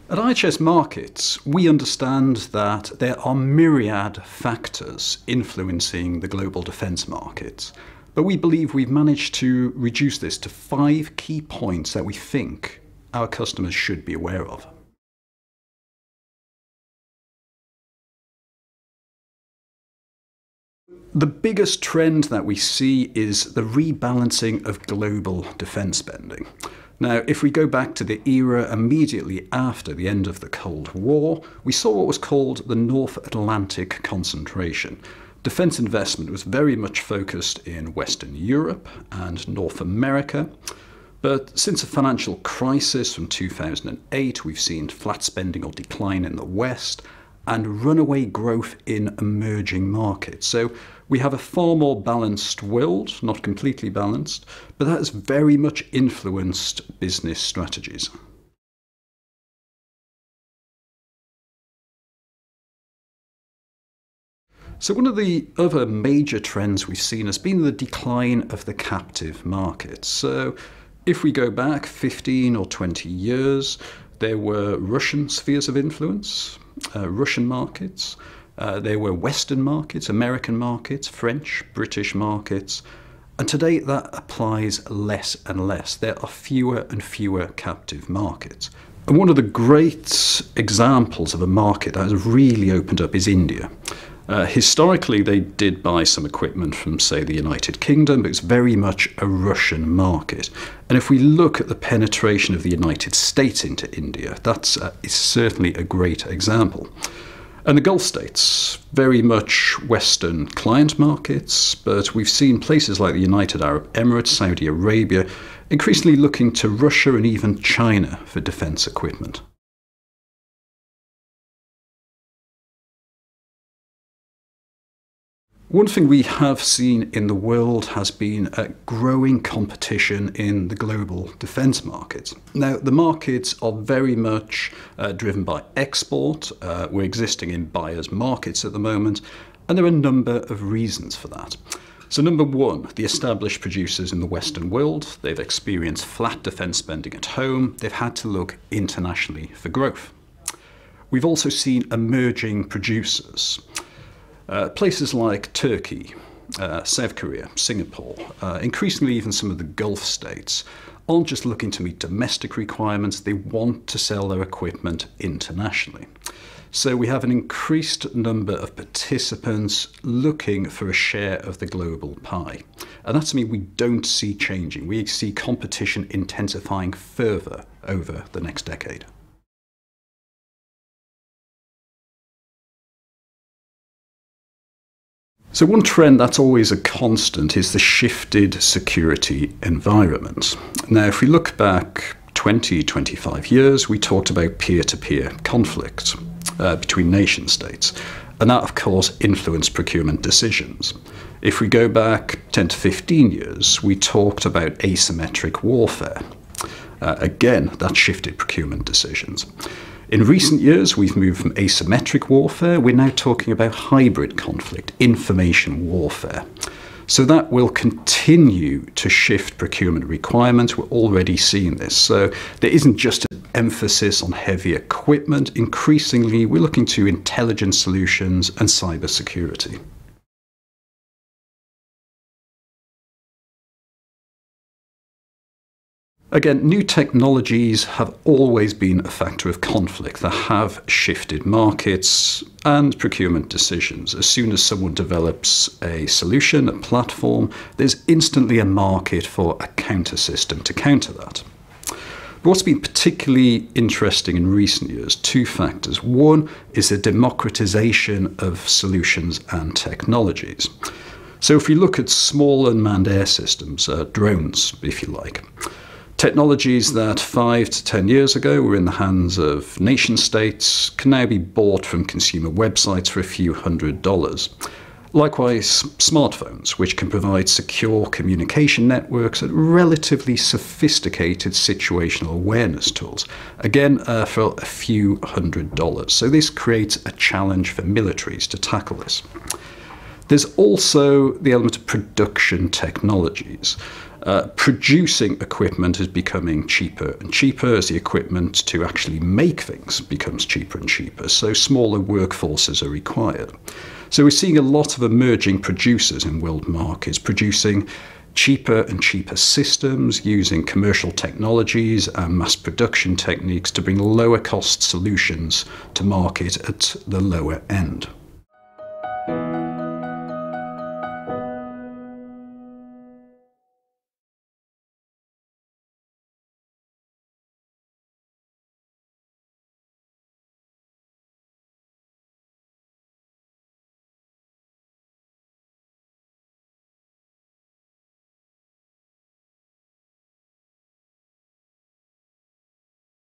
At IHS Markets, we understand that there are myriad factors influencing the global defence markets, but we believe we've managed to reduce this to 5 key points that we think our customers should be aware of. The biggest trend that we see is the rebalancing of global defence spending. Now, if we go back to the era immediately after the end of the Cold War, we saw what was called the North Atlantic concentration. Defence investment was very much focused in Western Europe and North America. But since the financial crisis from 2008, we've seen flat spending or decline in the West and runaway growth in emerging markets. So we have a far more balanced world, not completely balanced, but that has very much influenced business strategies. So one of the other major trends we've seen has been the decline of the captive markets. So if we go back 15 or 20 years, there were Russian spheres of influence, Russian markets. There were Western markets, American markets, French, British markets. And today that applies less and less. There are fewer and fewer captive markets. And one of the great examples of a market that has really opened up is India. Historically, they did buy some equipment from, say, the United Kingdom, but it's very much a Russian market. And if we look at the penetration of the United States into India, that is certainly a great example. And the Gulf states, very much Western client markets, but we've seen places like the United Arab Emirates, Saudi Arabia, increasingly looking to Russia and even China for defence equipment. One thing we have seen in the world has been a growing competition in the global defence markets. Now, the markets are very much driven by export. We're existing in buyers' markets at the moment, and there are a number of reasons for that. So number one, the established producers in the Western world, they've experienced flat defence spending at home. They've had to look internationally for growth. We've also seen emerging producers. Places like Turkey, South Korea, Singapore, increasingly even some of the Gulf states, aren't just looking to meet domestic requirements, they want to sell their equipment internationally. So we have an increased number of participants looking for a share of the global pie. And that's something we don't see changing. We see competition intensifying further over the next decade. So one trend that's always a constant is the shifted security environment. Now, if we look back 20, 25 years, we talked about peer-to-peer conflict between nation states. And that, of course, influenced procurement decisions. If we go back 10 to 15 years, we talked about asymmetric warfare. Again, that shifted procurement decisions. In recent years, we've moved from asymmetric warfare. We're now talking about hybrid conflict, information warfare. So that will continue to shift procurement requirements. We're already seeing this. So there isn't just an emphasis on heavy equipment. Increasingly, we're looking to intelligence solutions and cybersecurity. Again, new technologies have always been a factor of conflict that have shifted markets and procurement decisions. As soon as someone develops a solution, a platform, there's instantly a market for a counter system to counter that. But what's been particularly interesting in recent years, two factors. One is the democratization of solutions and technologies. So if we look at small unmanned air systems, drones, if you like, technologies that 5 to 10 years ago were in the hands of nation states can now be bought from consumer websites for a few $100s. Likewise, smartphones, which can provide secure communication networks and relatively sophisticated situational awareness tools, again for a few $100s. So this creates a challenge for militaries to tackle this. There's also the element of production technologies. producing equipment is becoming cheaper and cheaper as the equipment to actually make things becomes cheaper and cheaper. So smaller workforces are required. So we're seeing a lot of emerging producers in world markets producing cheaper and cheaper systems using commercial technologies and mass production techniques to bring lower cost solutions to market at the lower end.